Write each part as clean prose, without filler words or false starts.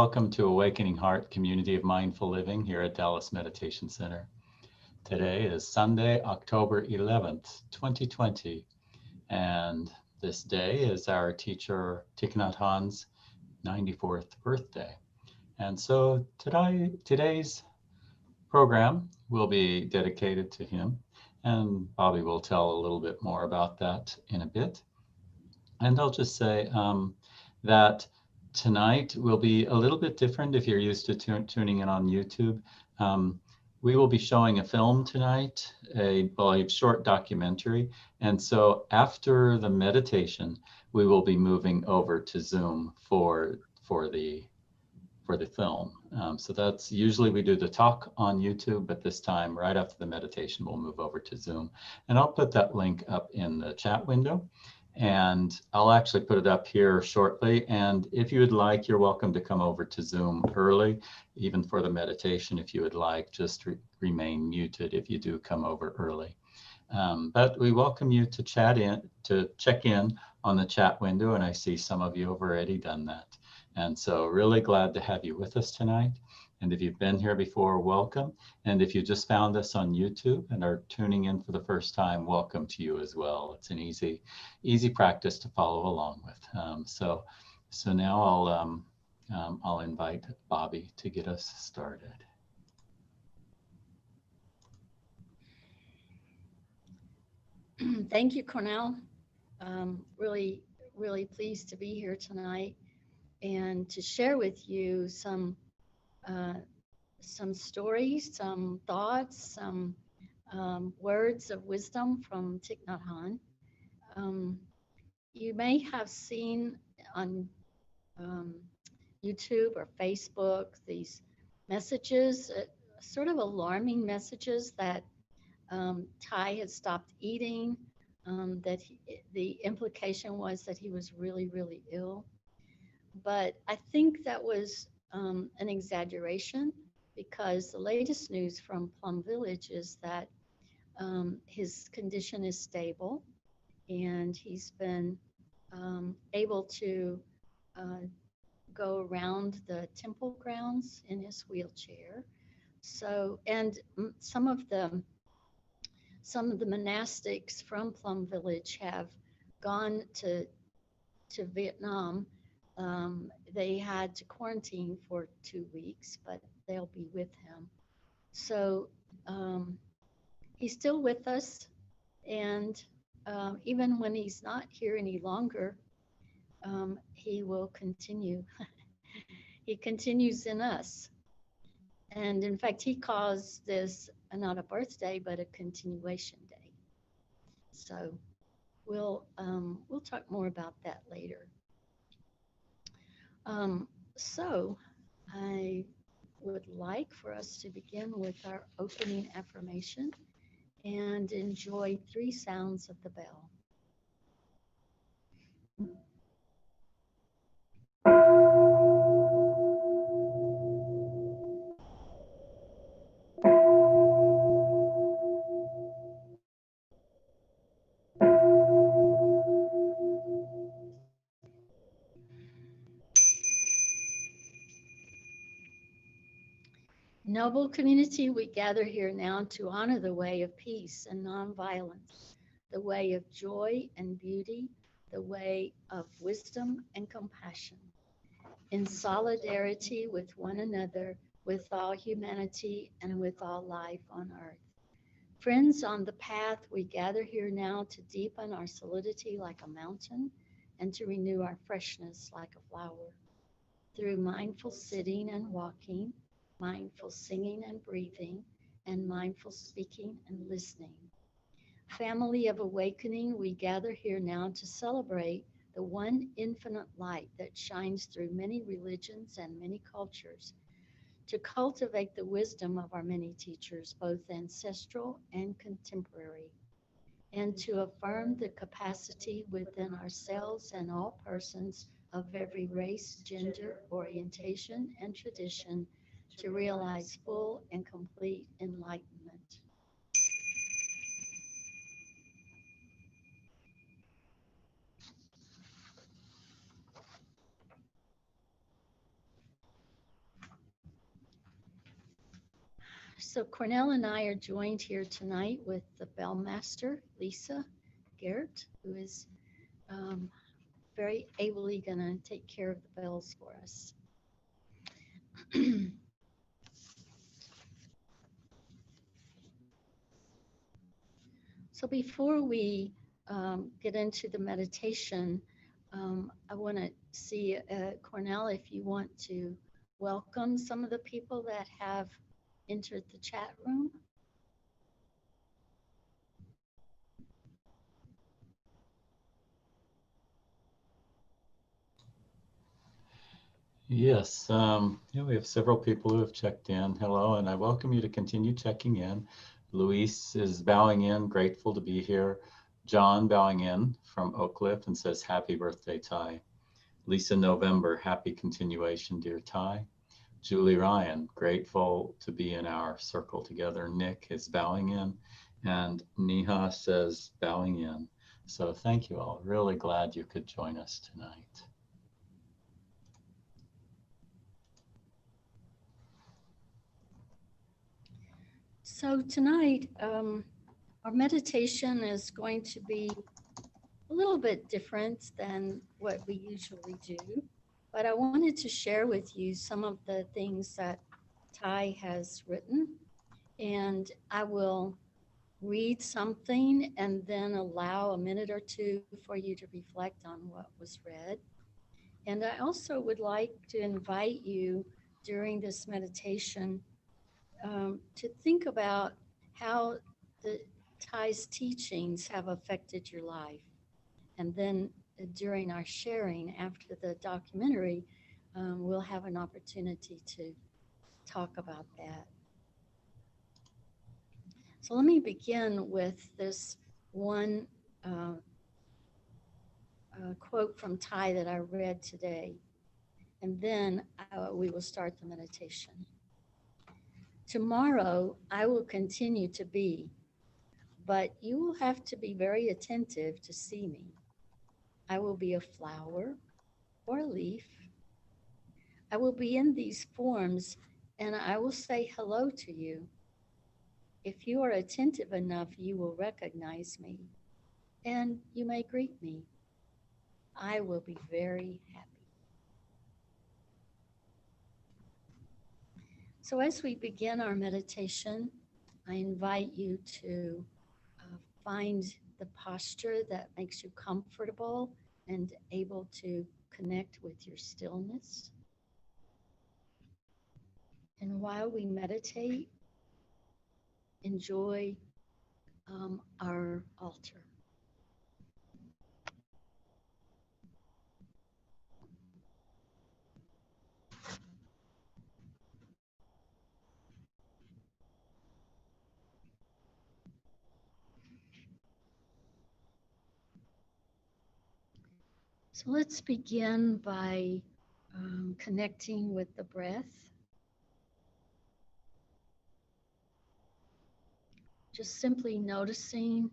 Welcome to Awakening Heart Community of Mindful Living here at Dallas Meditation Center. Today is Sunday, October 11th, 2020, and this day is our teacher Thich Nhat Hanh's 94th birthday. And so today's program will be dedicated to him, and Bobby will tell a little bit more about that in a bit. And I'll just say that tonight will be a little bit different if you're used to tuning in on YouTube. We will be showing a film tonight, a short documentary. And so after the meditation, we will be moving over to Zoom for the film. So that's usually we do the talk on YouTube, but this time right after the meditation, we'll move over to Zoom. And I'll put that link up in the chat window. And I'll actually put it up here shortly. And if you would like, you're welcome to come over to Zoom early, even for the meditation. If you would like, just remain muted if you do come over early. But we welcome you to check in on the chat window. And I see some of you have already done that. And so really glad to have you with us tonight. And if you've been here before, welcome. And if you just found us on YouTube and are tuning in for the first time, welcome to you as well. It's an easy practice to follow along with. So now I'll invite Bobby to get us started. Thank you, Cornell. Really pleased to be here tonight and to share with you some stories, some thoughts, some words of wisdom from Thich Nhat Hanh. You may have seen on YouTube or Facebook these messages, sort of alarming messages that Thai had stopped eating, that the implication was that he was really ill. But I think that was an exaggeration, because the latest news from Plum Village is that his condition is stable, and he's been able to go around the temple grounds in his wheelchair. So, and some of the monastics from Plum Village have gone to Vietnam. They had to quarantine for 2 weeks, but they'll be with him. So he's still with us, and even when he's not here any longer, he will continue. He continues in us. And in fact, he calls this not a birthday, but a continuation day. So we'll talk more about that later. So I would like for us to begin with our opening affirmation and enjoy 3 sounds of the bell. Noble community, we gather here now to honor the way of peace and nonviolence, the way of joy and beauty, the way of wisdom and compassion, in solidarity with one another, with all humanity, and with all life on earth. Friends on the path, we gather here now to deepen our solidity like a mountain and to renew our freshness like a flower. Through mindful sitting and walking, mindful singing and breathing, and mindful speaking and listening. Family of awakening, we gather here now to celebrate the one infinite light that shines through many religions and many cultures, to cultivate the wisdom of our many teachers, both ancestral and contemporary, and to affirm the capacity within ourselves and all persons of every race, gender, orientation, and tradition to realize full and complete enlightenment. So Cornell and I are joined here tonight with the bell master, Lisa Garrett, who is very ably going to take care of the bells for us. So before we get into the meditation, I want to see, Cornell, if you want to welcome some of the people that have entered the chat room. Yes, we have several people who have checked in. Hello, and I welcome you to continue checking in. Luis is bowing in, grateful to be here. John bowing in from Oak Cliff and says, happy birthday, Ty. Lisa November, happy continuation, dear Ty. Julie Ryan, grateful to be in our circle together. Nick is bowing in, and Neha says, bowing in. So thank you all. Really glad you could join us tonight. So tonight, our meditation is going to be a little bit different than what we usually do, but I wanted to share with you some of the things that Ty has written, and I will read something and then allow a minute or two for you to reflect on what was read. And I also would like to invite you during this meditation to think about how the Thai's teachings have affected your life. And then during our sharing after the documentary, we'll have an opportunity to talk about that. So let me begin with this one quote from Thai that I read today, and then we will start the meditation. Tomorrow I will continue to be, but you will have to be very attentive to see me. I will be a flower or a leaf. I will be in these forms and I will say hello to you. If you are attentive enough, you will recognize me and you may greet me. I will be very happy. So as we begin our meditation, I invite you to find the posture that makes you comfortable and able to connect with your stillness. And while we meditate, enjoy our altar. So let's begin by connecting with the breath. Just simply noticing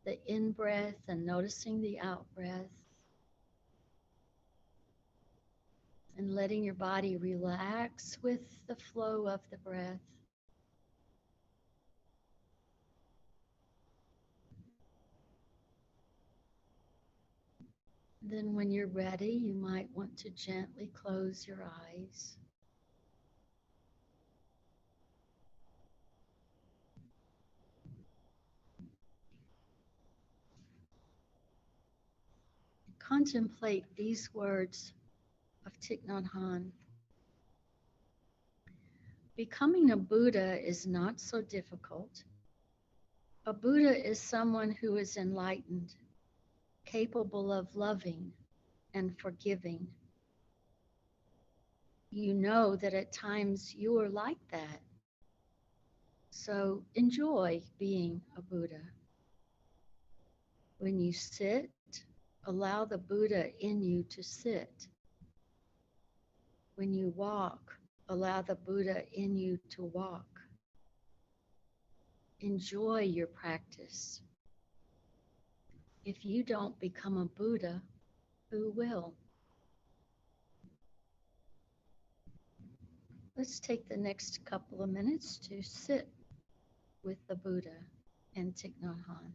the in-breath and noticing the out-breath. And letting your body relax with the flow of the breath. Then when you're ready, you might want to gently close your eyes. Contemplate these words of Thich Nhat Hanh. Becoming a Buddha is not so difficult. A Buddha is someone who is enlightened, capable of loving and forgiving. You know that at times you are like that. So enjoy being a Buddha. When you sit, allow the Buddha in you to sit. When you walk, allow the Buddha in you to walk. Enjoy your practice. If you don't become a Buddha, who will? Let's take the next couple of minutes to sit with the Buddha and Thich Nhat Hanh.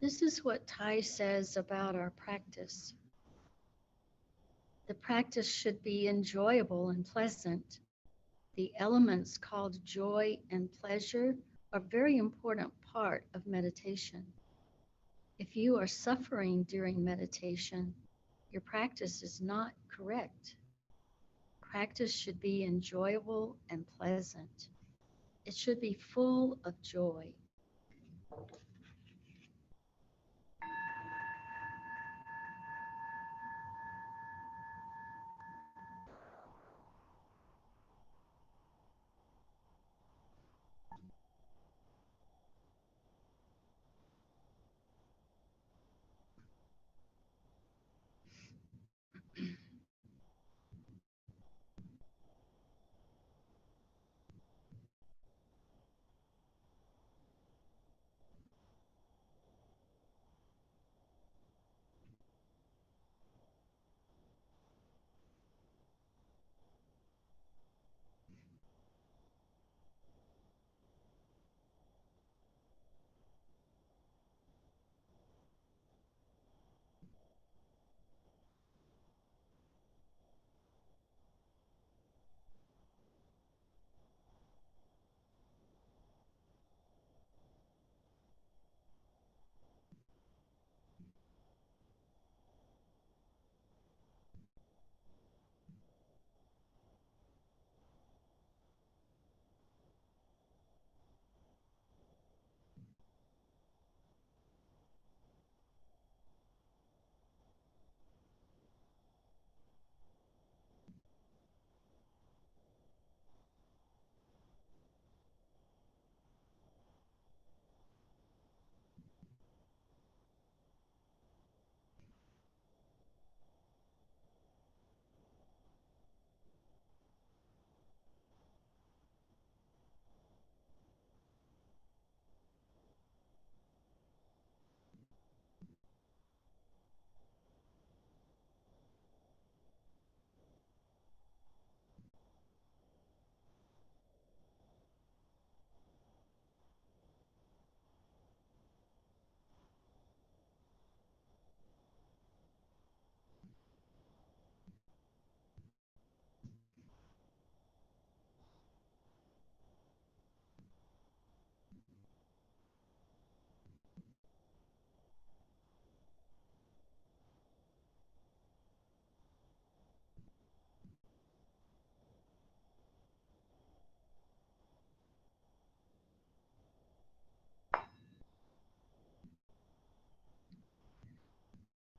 This is what Thai says about our practice. The practice should be enjoyable and pleasant. The elements called joy and pleasure are a very important part of meditation. If you are suffering during meditation, your practice is not correct. Practice should be enjoyable and pleasant. It should be full of joy.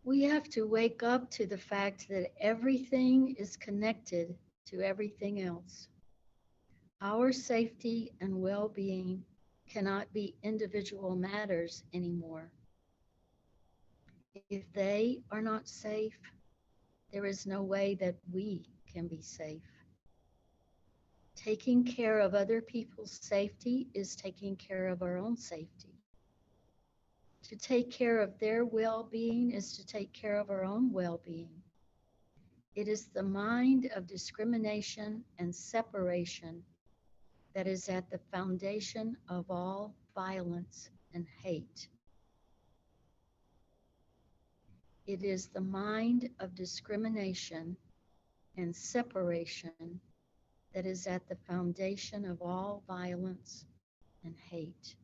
We have to wake up to the fact that everything is connected to everything else. Our safety and well-being cannot be individual matters anymore. If they are not safe, there is no way that we can be safe. Taking care of other people's safety is taking care of our own safety. To take care of their well-being is to take care of our own well-being. It is the mind of discrimination and separation that is at the foundation of all violence and hate. It is the mind of discrimination and separation that is at the foundation of all violence and hate.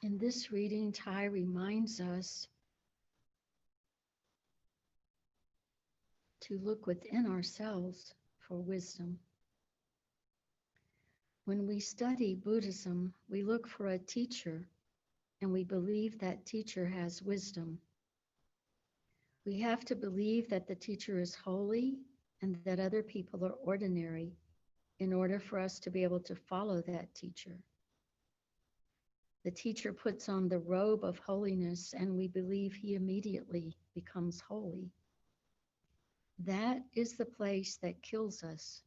In this reading, Thai reminds us to look within ourselves for wisdom. When we study Buddhism, we look for a teacher and we believe that teacher has wisdom. We have to believe that the teacher is holy and that other people are ordinary in order for us to be able to follow that teacher. The teacher puts on the robe of holiness and we believe he immediately becomes holy. That is the place that kills us.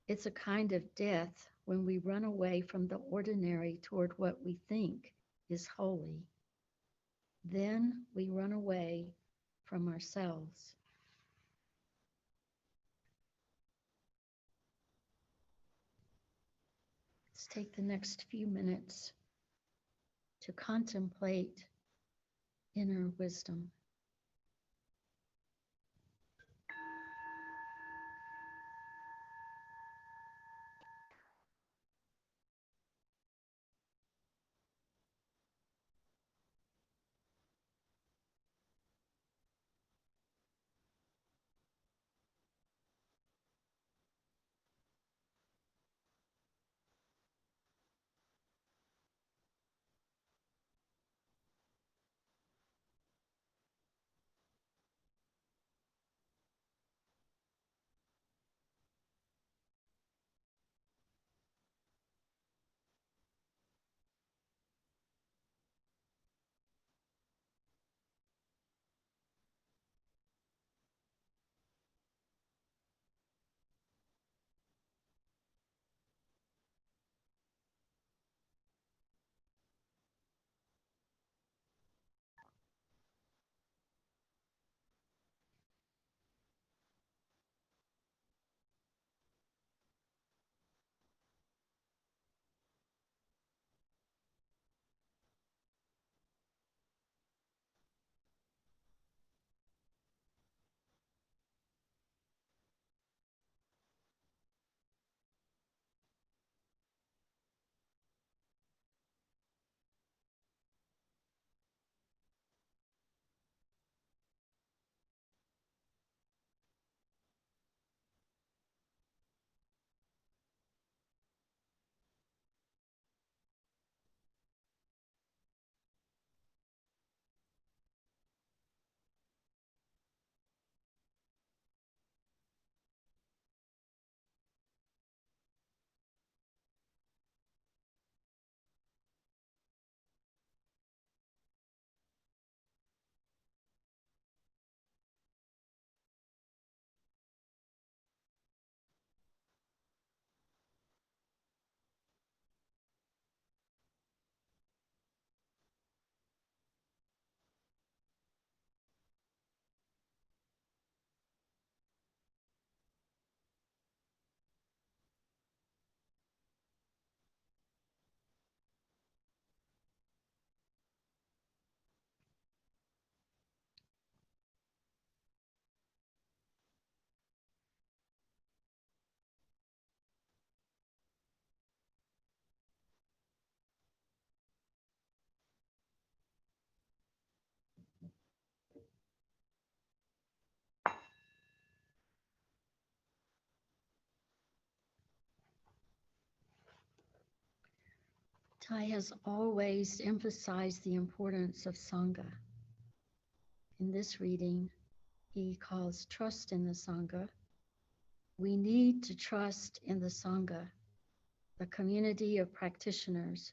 It's a kind of death when we run away from the ordinary toward what we think is holy. Then we run away from ourselves. Let's take the next few minutes to contemplate inner wisdom. Thai has always emphasized the importance of Sangha. In this reading, he calls trust in the Sangha. We need to trust in the Sangha, the community of practitioners.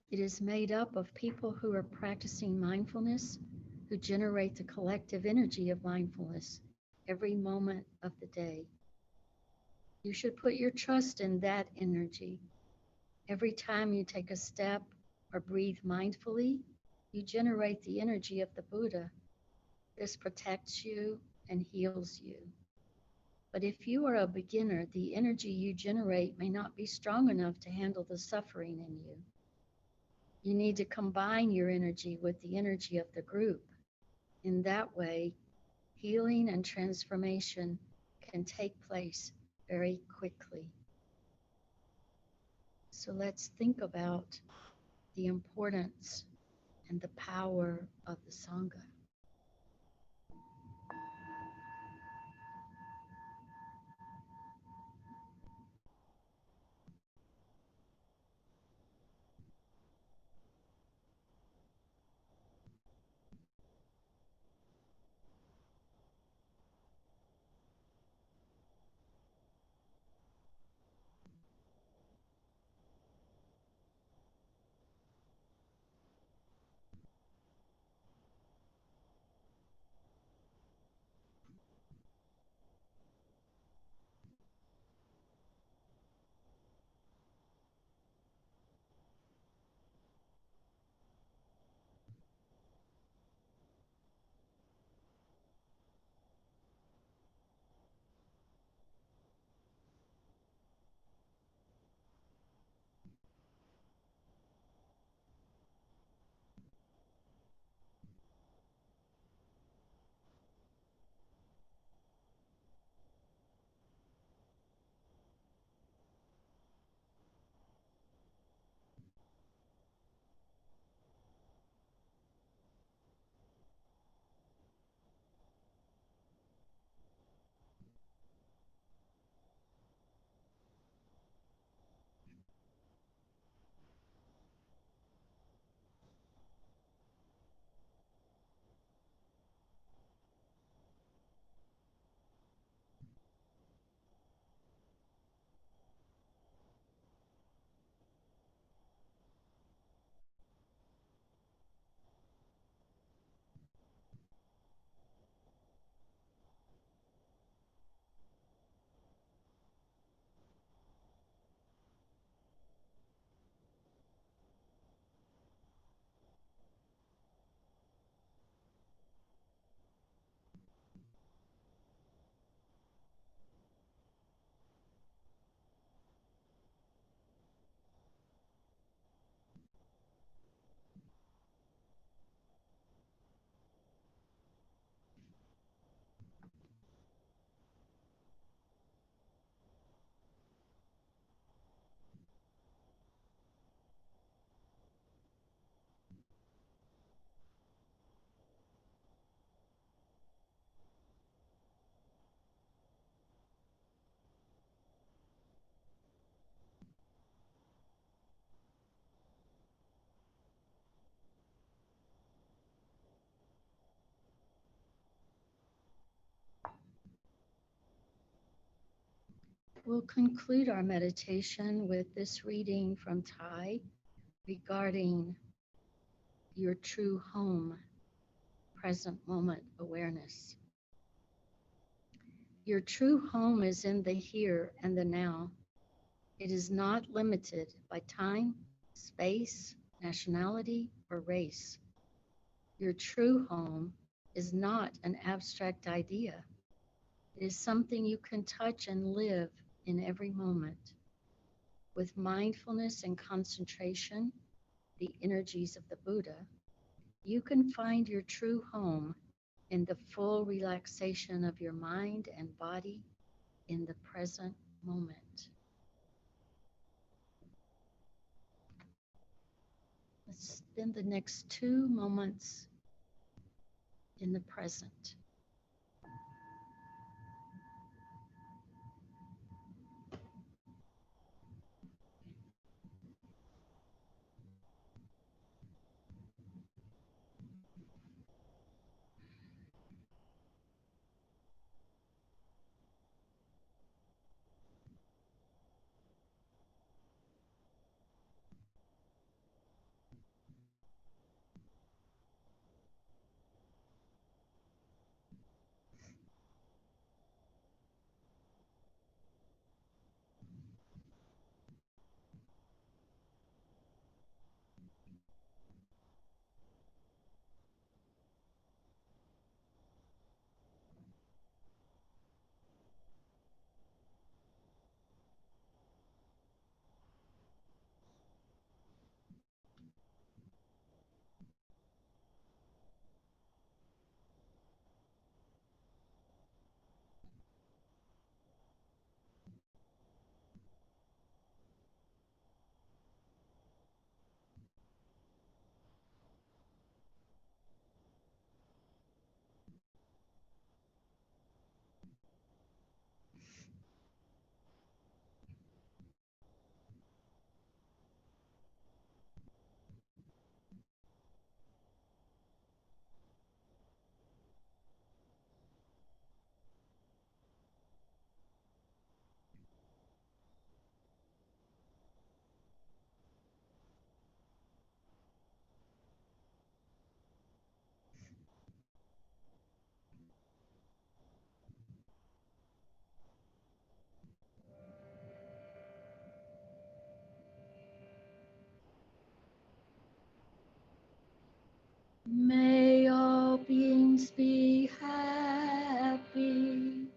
It is made up of people who are practicing mindfulness, who generate the collective energy of mindfulness every moment of the day. You should put your trust in that energy. Every time you take a step or breathe mindfully, you generate the energy of the Buddha. This protects you and heals you. But if you are a beginner, the energy you generate may not be strong enough to handle the suffering in you. You need to combine your energy with the energy of the group. In that way, healing and transformation can take place very quickly. So let's think about the importance and the power of the Sangha. We'll conclude our meditation with this reading from Thai regarding your true home, present moment awareness. Your true home is in the here and the now. It is not limited by time, space, nationality, or race. Your true home is not an abstract idea. It is something you can touch and live in every moment. With mindfulness and concentration, the energies of the Buddha, you can find your true home in the full relaxation of your mind and body in the present moment. Let's spend the next 2 moments in the present. May all beings be happy.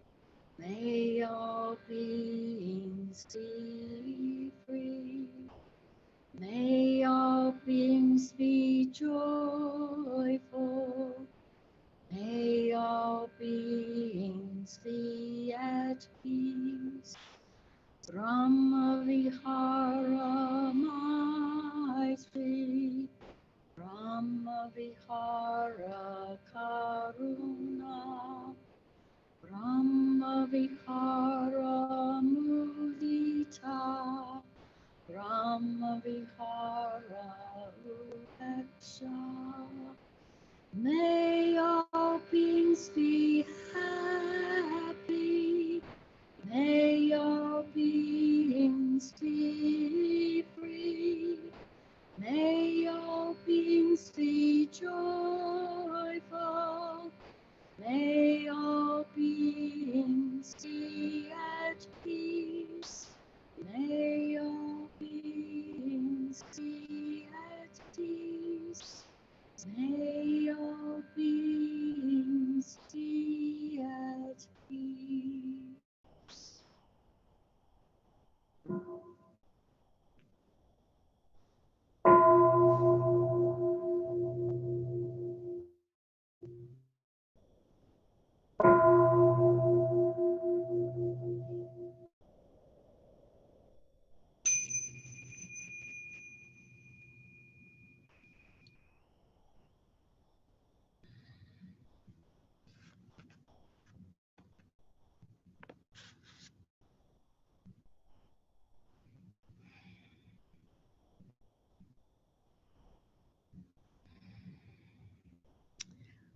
May all beings be free. May all beings be joyful. May all beings be at peace. Brahma Vihara Maitri. Brahma Vihara Karuna. Brahma Vihara Mudita. Brahma Vihara Upeksha. May all beings be happy. May all beings be free. May all beings be joyful. May all beings be at peace. May all beings be at peace. May all beings be at peace.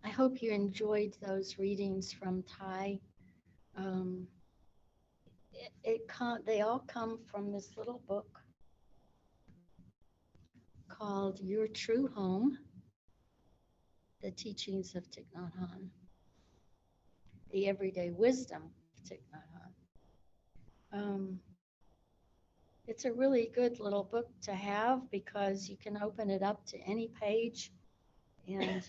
I hope you enjoyed those readings from Thai. Um, they all come from this little book called Your True Home, The Teachings of Thich Nhat Hanh, The Everyday Wisdom of Thich Nhat Hanh. It's a really good little book to have because you can open it up to any page and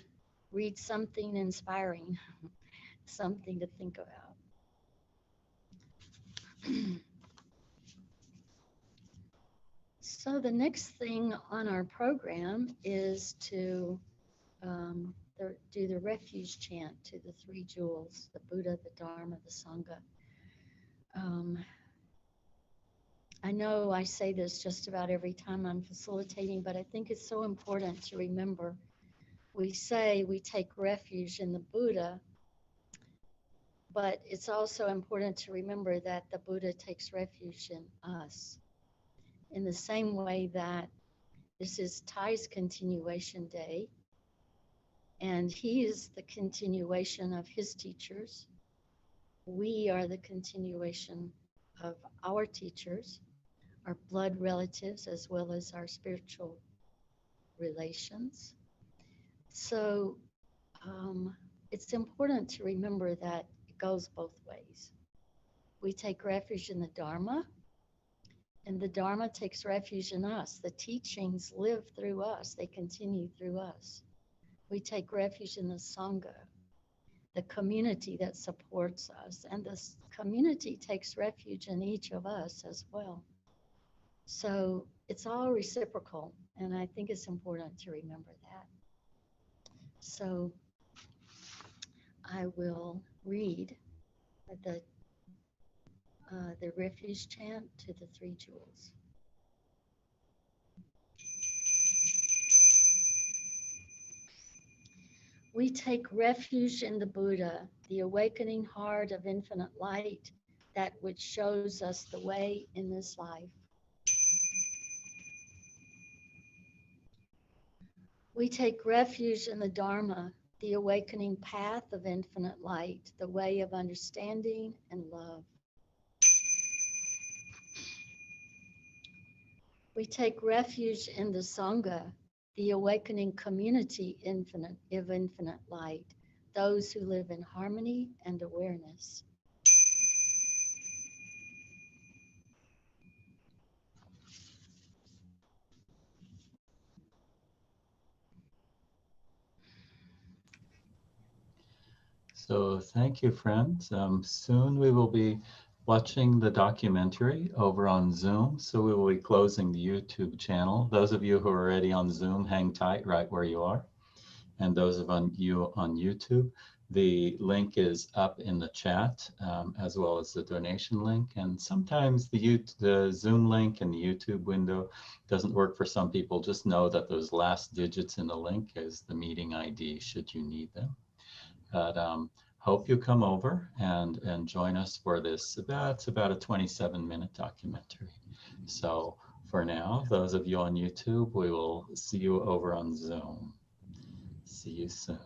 read something inspiring, something to think about. So the next thing on our program is to do the refuge chant to the three jewels, the Buddha, the Dharma, the Sangha. I know I say this just about every time I'm facilitating, but I think it's so important to remember. We say we take refuge in the Buddha, but it's also important to remember that the Buddha takes refuge in us. In the same way that this is Thai's continuation day, and he is the continuation of his teachers. We are the continuation of our teachers, our blood relatives, as well as our spiritual relations. So it's important to remember that it goes both ways. We take refuge in the Dharma, and the Dharma takes refuge in us. The teachings live through us, they continue through us. We take refuge in the Sangha, the community that supports us, and the community takes refuge in each of us as well. So it's all reciprocal, and I think it's important to remember that. So I will read the refuge chant to the three jewels. We take refuge in the Buddha, the awakening heart of infinite light, that which shows us the way in this life. We take refuge in the Dharma, the awakening path of infinite light, the way of understanding and love. We take refuge in the Sangha, the awakening community of infinite light, those who live in harmony and awareness. So thank you, friends. Soon we will be watching the documentary over on Zoom. So we will be closing the YouTube channel. Those of you who are already on Zoom, hang tight right where you are. And those of you on YouTube, the link is up in the chat, as well as the donation link. And sometimes the Zoom link and the YouTube window doesn't work for some people. Just know that those last digits in the link is the meeting ID should you need them. But hope you come over and join us for this. It's about a 27-minute documentary. So for now, those of you on YouTube, we will see you over on Zoom. See you soon.